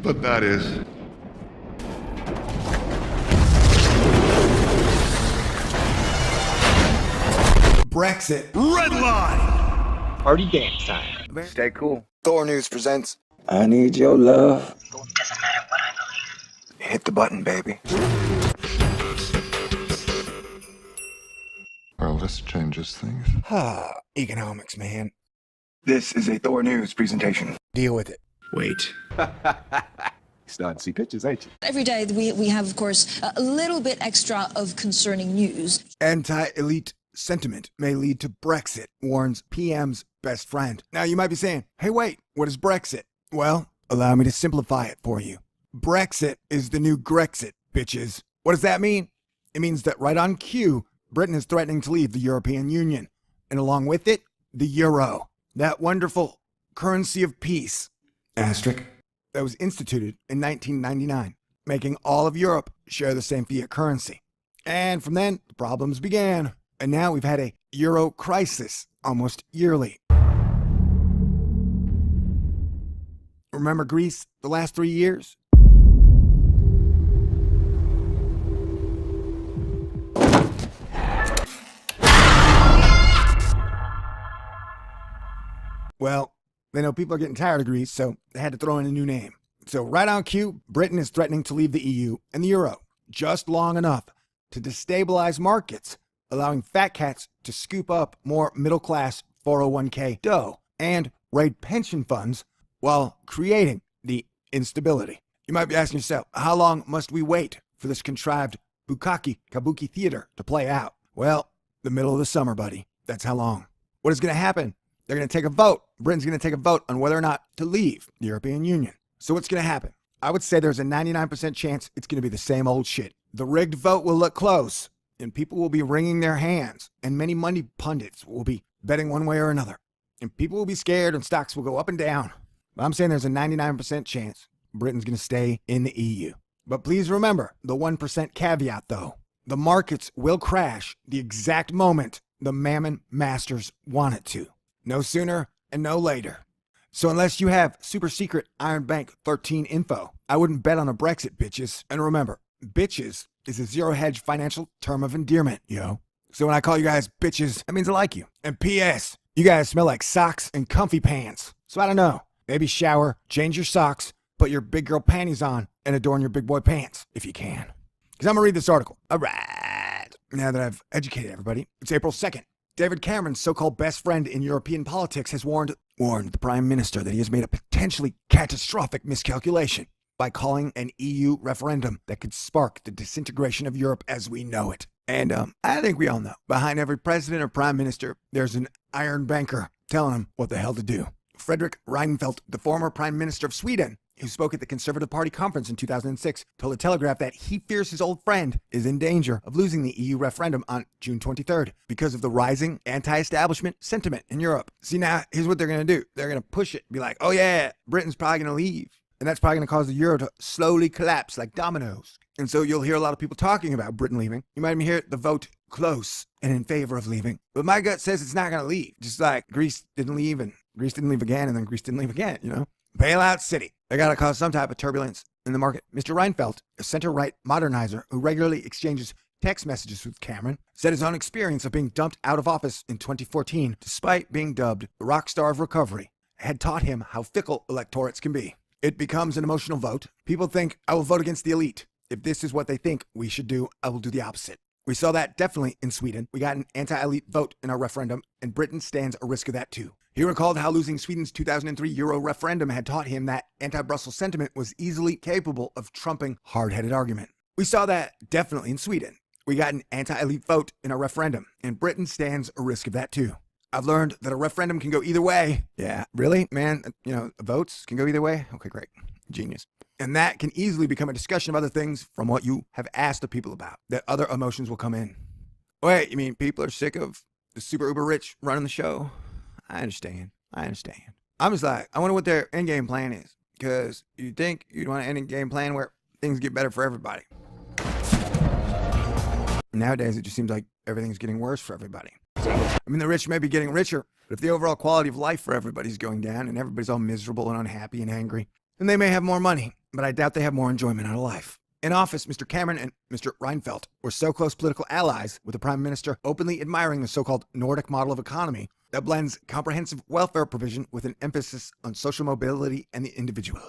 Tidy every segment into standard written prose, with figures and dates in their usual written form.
but that is. Brexit. Red line! Party dance time. Stay cool. Thor News presents I need your love. Doesn't matter what I believe. Hit the button, baby. Well, this changes things. economics, man. This is a Thor News presentation. Deal with it. Wait. Starting to see pictures, ain't you? Every day we have, of course, a little bit extra of concerning news. Anti-elite sentiment may lead to Brexit, warns PM's best friend. Now you might be saying, hey wait, what is Brexit? Well, allow me to simplify it for you. Brexit is the new Grexit, bitches. What does that mean? It means that right on cue, Britain is threatening to leave the European Union. And along with it, the euro. That wonderful currency of peace. Asterisk. That was instituted in 1999, making all of Europe share the same fiat currency. And from then, the problems began. And now we've had a euro crisis almost yearly. Remember Greece the last 3 years? Well, they know people are getting tired of Greece, so they had to throw in a new name. So right on cue, Britain is threatening to leave the EU and the euro just long enough to destabilize markets, allowing fat cats to scoop up more middle-class 401k dough and raid pension funds while creating the instability. You might be asking yourself, how long must we wait for this contrived bukkake kabuki theater to play out? Well, the middle of the summer, buddy. That's how long. What is going to happen? They're going to take a vote. Britain's going to take a vote on whether or not to leave the European Union. So what's going to happen? I would say there's a 99% chance it's going to be the same old shit. The rigged vote will look close, and people will be wringing their hands, and many money pundits will be betting one way or another. And people will be scared, and stocks will go up and down. But I'm saying there's a 99% chance Britain's going to stay in the EU. But please remember the 1% caveat, though. The markets will crash the exact moment the mammon masters want it to. No sooner and no later. So unless you have super secret Iron Bank 13 info, I wouldn't bet on a Brexit, bitches. And remember, bitches is a zero-hedge financial term of endearment, yo. So when I call you guys bitches, that means I like you. And P.S., you guys smell like socks and comfy pants. So I don't know. Maybe shower, change your socks, put your big girl panties on, and adorn your big boy pants, if you can. Because I'm going to read this article. All right. Now that I've educated everybody, it's April 2nd. David Cameron's so-called best friend in European politics has warned the Prime Minister that he has made a potentially catastrophic miscalculation by calling an EU referendum that could spark the disintegration of Europe as we know it. And I think we all know, behind every president or prime minister, there's an iron banker telling him what the hell to do. Fredrik Reinfeldt, the former prime minister of Sweden, who spoke at the Conservative Party conference in 2006, told The Telegraph that he fears his old friend is in danger of losing the EU referendum on June 23rd because of the rising anti-establishment sentiment in Europe. See, now, here's what they're going to do. They're going to push it, be like, oh yeah, Britain's probably going to leave. And that's probably going to cause the euro to slowly collapse like dominoes. And so you'll hear a lot of people talking about Britain leaving. You might even hear the vote close and in favor of leaving. But my gut says it's not going to leave. Just like Greece didn't leave and Greece didn't leave again and then Greece didn't leave again, you know? Bailout city. They got to cause some type of turbulence in the market. Mr. Reinfeldt, a center-right modernizer who regularly exchanges text messages with Cameron, said his own experience of being dumped out of office in 2014, despite being dubbed the rock star of recovery, had taught him how fickle electorates can be. It becomes an emotional vote. People think, I will vote against the elite. If this is what they think we should do, I will do the opposite. We saw that definitely in Sweden. We got an anti-elite vote in our referendum, and Britain stands a risk of that too. He recalled how losing Sweden's 2003 Euro referendum had taught him that anti-Brussels sentiment was easily capable of trumping hard-headed argument. We saw that definitely in Sweden. We got an anti-elite vote in our referendum, and Britain stands a risk of that too. I've learned that a referendum can go either way. Yeah, really? Man, votes can go either way? Okay, great. Genius. And that can easily become a discussion of other things from what you have asked the people about, that other emotions will come in. Wait, you mean people are sick of the super uber rich running the show? I understand. I'm just like, I wonder what their end game plan is. Because you'd think you'd want an end game plan where things get better for everybody. Nowadays, it just seems like everything's getting worse for everybody. I mean, the rich may be getting richer, but if the overall quality of life for everybody's going down and everybody's all miserable and unhappy and angry, then they may have more money. but I doubt they have more enjoyment out of life. In office, Mr. Cameron and Mr. Reinfeldt were so close political allies, with the Prime Minister openly admiring the so-called Nordic model of economy that blends comprehensive welfare provision with an emphasis on social mobility and the individual.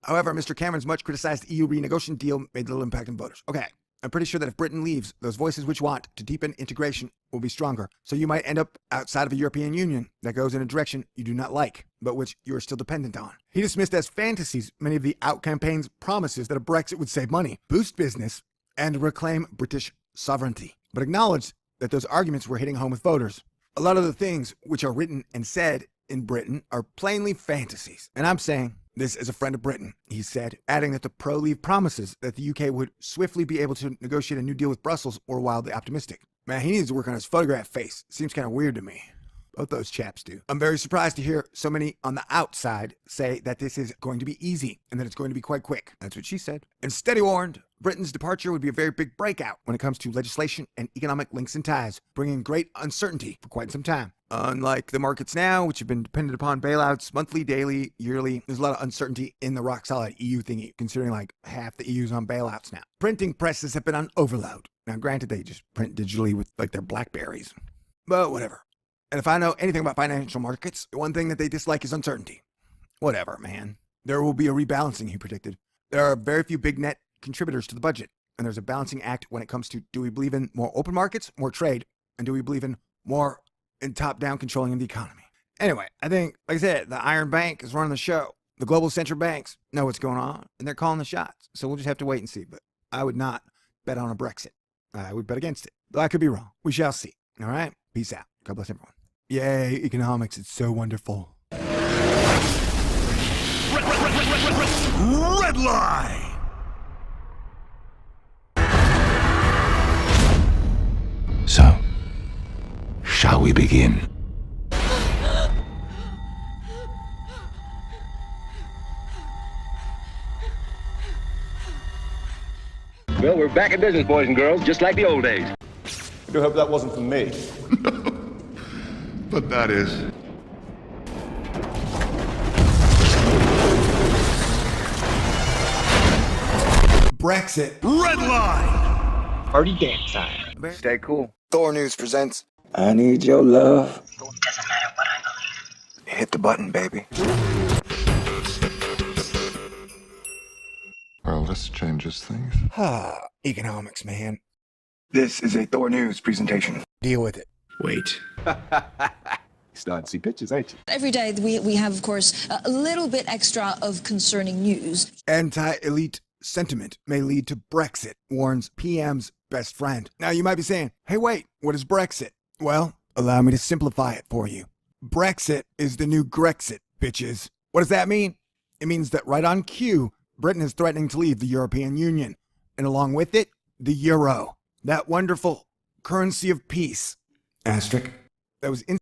However, Mr. Cameron's much criticized EU renegotiation deal made little impact on voters. Okay, I'm pretty sure that if Britain leaves, those voices which want to deepen integration will be stronger. So you might end up outside of a European Union that goes in a direction you do not like, but which you are still dependent on. He dismissed as fantasies many of the out-campaign's promises that a Brexit would save money, boost business, and reclaim British sovereignty, but acknowledged that those arguments were hitting home with voters. A lot of the things which are written and said in Britain are plainly fantasies, and I'm saying this as a friend of Britain, he said, adding that the pro-leave promises that the UK would swiftly be able to negotiate a new deal with Brussels were wildly optimistic. Man, he needs to work on his photograph face. Seems kind of weird to me. Both those chaps do. I'm very surprised to hear so many on the outside say that this is going to be easy and that it's going to be quite quick. That's what she said. Instead, he warned Britain's departure would be a very big breakout when it comes to legislation and economic links and ties, bringing great uncertainty for quite some time. Unlike the markets now, which have been dependent upon bailouts monthly, daily, yearly, there's a lot of uncertainty in the rock-solid EU thingy, considering like half the EU's on bailouts now. Printing presses have been on overload. Now, granted, they just print digitally with like their Blackberries, but whatever. And if I know anything about financial markets, the one thing that they dislike is uncertainty. Whatever, man. There will be a rebalancing, he predicted. There are very few big net contributors to the budget, and there's a balancing act when it comes to, do we believe in more open markets, more trade, and do we believe in more in top-down controlling of the economy? Anyway, I think, like I said, the Iron Bank is running the show. The global central banks know what's going on, and they're calling the shots. So we'll just have to wait and see. But I would not bet on a Brexit. I would bet against it. Though I could be wrong. We shall see. All right? Peace out. God bless everyone. Yay, economics. It's so wonderful. Red line! So, shall we begin? Well, we're back in business, boys and girls, just like the old days. I do hope that wasn't for me. But that is. Brexit. Red line! Party dance time. Stay cool. Thor News presents. I need your love. Doesn't matter what I believe. Hit the button, baby. Well, this changes things. Economics, man. This is a Thor News presentation. Deal with it. Wait. Starting to see pictures, ain't you? Every day we have, of course, a little bit extra of concerning news. Anti-elite sentiment may lead to Brexit, warns PM's best friend. Now you might be saying, hey wait, what is Brexit? Well, allow me to simplify it for you. Brexit is the new Grexit, bitches. What does that mean? It means that right on cue, Britain is threatening to leave the European Union. And along with it, the euro. That wonderful currency of peace. Asterisk. That was